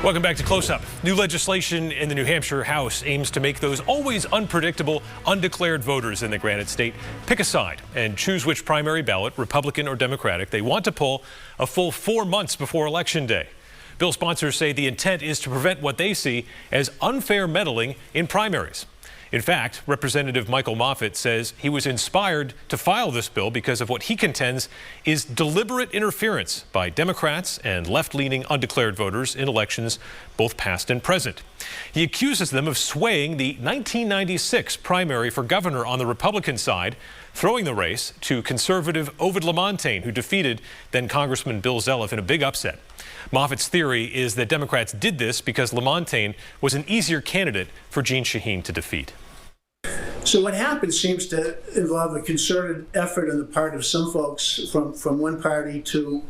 Welcome back to Close Up. New legislation in the New Hampshire House aims to make those always unpredictable, undeclared voters in the Granite State pick a side and choose which primary ballot, Republican or Democratic, they want to pull a full 4 months before Election Day. Bill sponsors say the intent is to prevent what they see as unfair meddling in primaries. In fact, Representative Michael Moffitt says he was inspired to file this bill because of what he contends is deliberate interference by Democrats and left-leaning undeclared voters in elections, both past and present. He accuses them of swaying the 1996 primary for governor on the Republican side, throwing the race to conservative Ovid Lamontagne, who defeated then Congressman Bill Zeliff in a big upset. Moffitt's theory is that Democrats did this because Lamontagne was an easier candidate for Jeanne Shaheen to defeat. So what happened seems to involve a concerted effort on the part of some folks from one party to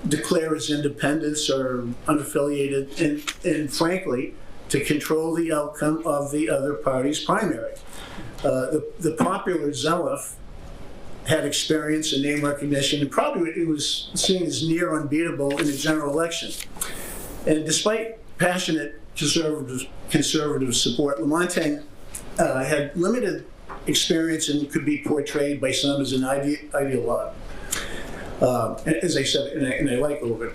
declare as independents or unaffiliated and frankly, to control the outcome of the other party's primary. The popular Zeliff had experience and name recognition, and probably it was seen as near unbeatable in the general election. And despite passionate conservative support, Lamontagne had limited experience and could be portrayed by some as an ideologue. As I said, and I like Ovid.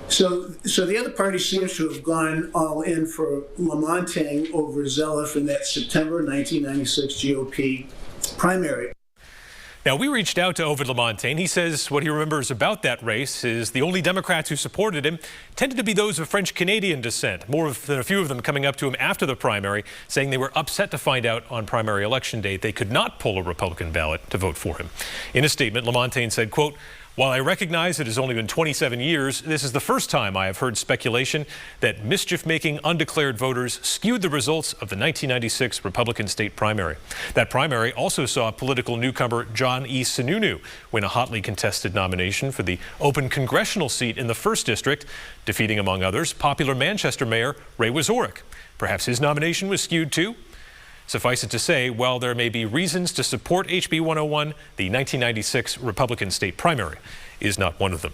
So the other party seems to have gone all in for Lamontagne over Zeliff in that September 1996 GOP primary. Now, we reached out to Ovid Lamontagne. He says what he remembers about that race is the only Democrats who supported him tended to be those of French-Canadian descent, more than a few of them coming up to him after the primary, saying they were upset to find out on primary election day they could not pull a Republican ballot to vote for him. In a statement, Lamontagne said, quote, "While I recognize it has only been 27 years, this is the first time I have heard speculation that mischief-making undeclared voters skewed the results of the 1996 Republican state primary. That primary also saw political newcomer John E. Sununu win a hotly contested nomination for the open congressional seat in the 1st District, defeating, among others, popular Manchester Mayor Ray Wieczorek. Perhaps his nomination was skewed too? Suffice it to say, while there may be reasons to support HB 101, the 1996 Republican state primary is not one of them."